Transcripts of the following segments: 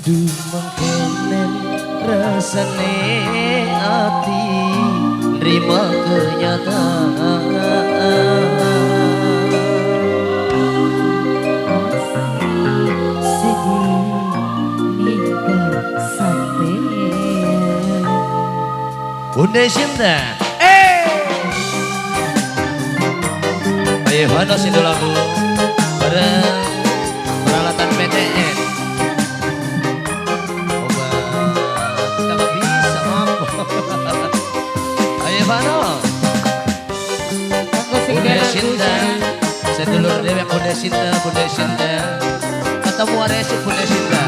Duh mengkenen rasane ati nerima kenyataan. Bunda Cinta, ayo Vanos itu lagu bareng peralatan PTN. Obat kita gak bisa mampu. Ayo Vanos, Bunda Cinta, sedulur dewek Bunda Cinta, Bunda Cinta, ketemu aresi Bunda Cinta.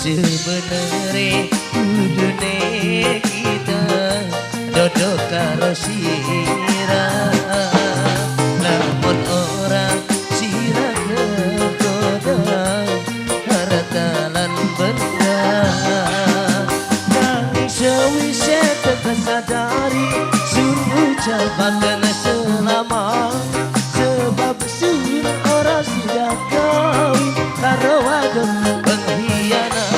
Sebenarnya kudune kita dodok karo sirah, namun orang sirah kegoda hartalan benda. Nanging sewise tersadari sun ucapakan selama, sebab sun orang sudah kawin karo wadon pengkhianat.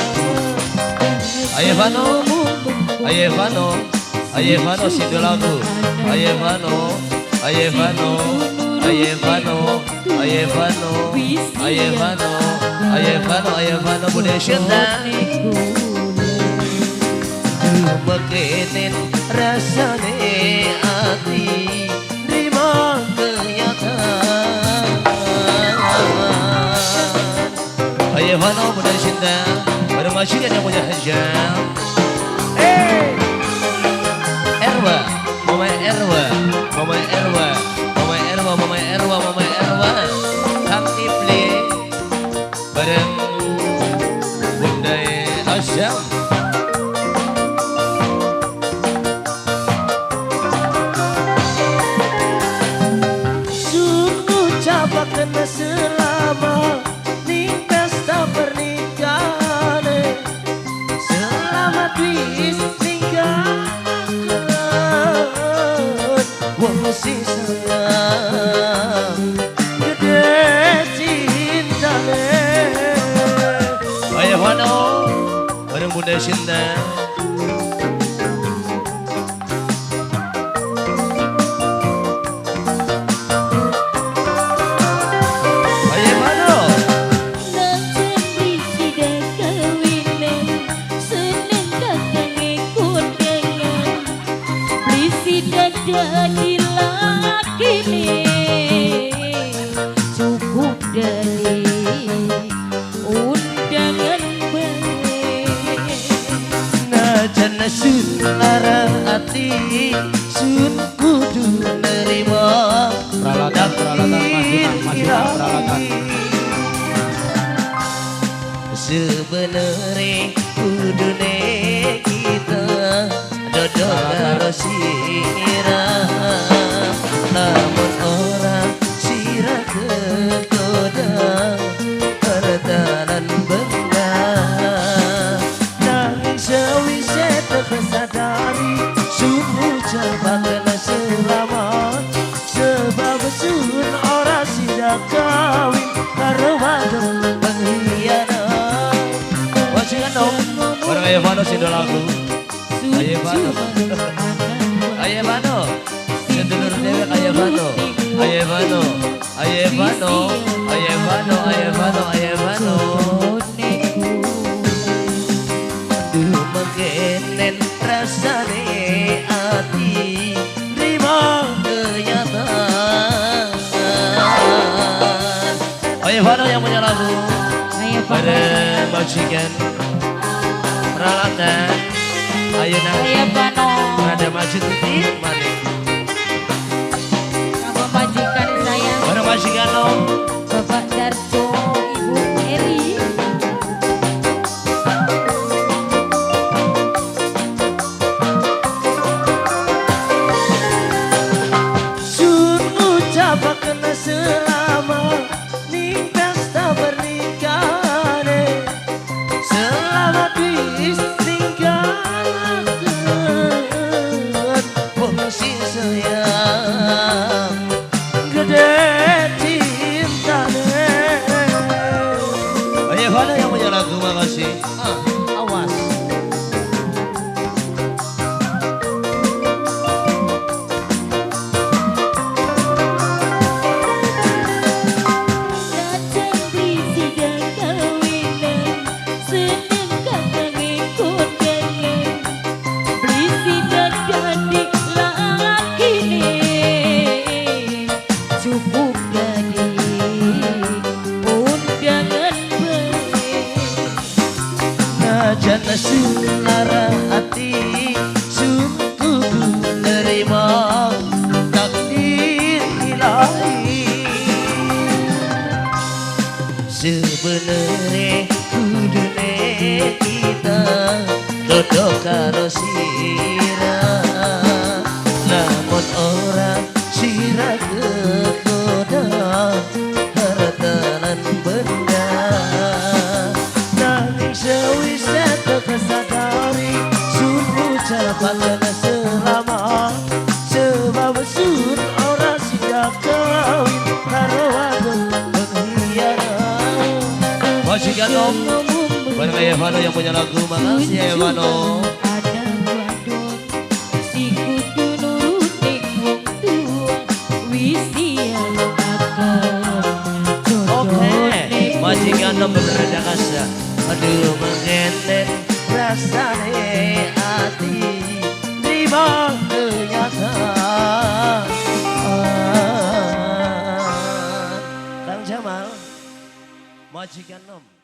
Ayo Vano, ayo Vano, ayo Vano situ lagu. Ayo Vano, ayo Vano, ayo Vano, ayo Vano, ayo Vano, ayo Vano, ayo Vano Bunda Cinta. Mekenen rasane ati nerima kenyataan. Ayo Vano Bunda Cinta. Ada masjid yang punya hajam. Erwa, Mama Erwa, Mama Erwa, Mama Erwa, Mama Erwa, Mama Erwa. Kang Tifli bareng Bunda Asyam. Sungguh capakan selama ning pesta pernikahan. Selamat wis tinggalkan wong sing sayang gede cintane. Ayo Vano bareng Bunda Cinta. Jadi laki nih cukup dari undangan baik. Najan sun arah hati sun kudu nerima peralatan peralatan. Sebenarnya kudune kita dodok karo sirah, namun orang sirah kegoda hartalan benda. Nanging sewise tersadari sun ucapakan selamat, sebab sun orang sidak kawin karo wadon pengkhianat. Wajangan dong bareng ayo Vano sido lagu. Ayo Vano, ayo Vano, sedulur dewek ayo Vano, ayo Vano, ayo Vano, ayo Vano, ayo Vano, ayo Vano. Duh mengkenen rasane ati nerima kenyataan. Ayo Vano yang punya lagu. Ayo Pada majikan peralatan. Ayo Vano. ada masjid titik maning. Nama majikan saya Bareng majikan lo. Bapak Darto, Ibu Eri. Sun ucapakan selamat ning pesta pernikahan. Selamat wis tinggalkan wong sing sayang gede cintane. Ayo Vano yang punya Cepatkan selama sebab sun ora siap kawin karo wadon pengkhianat. Majikan Om, bareng Evano yang punya lagu, makasih Evano. Ada wadon si kudu nurutin wong tua wis siap akan Oke, Majikan Om berada kasa. aduh mengenet rasane hati terima kenyataan. Kang Jamal, Majikan Om.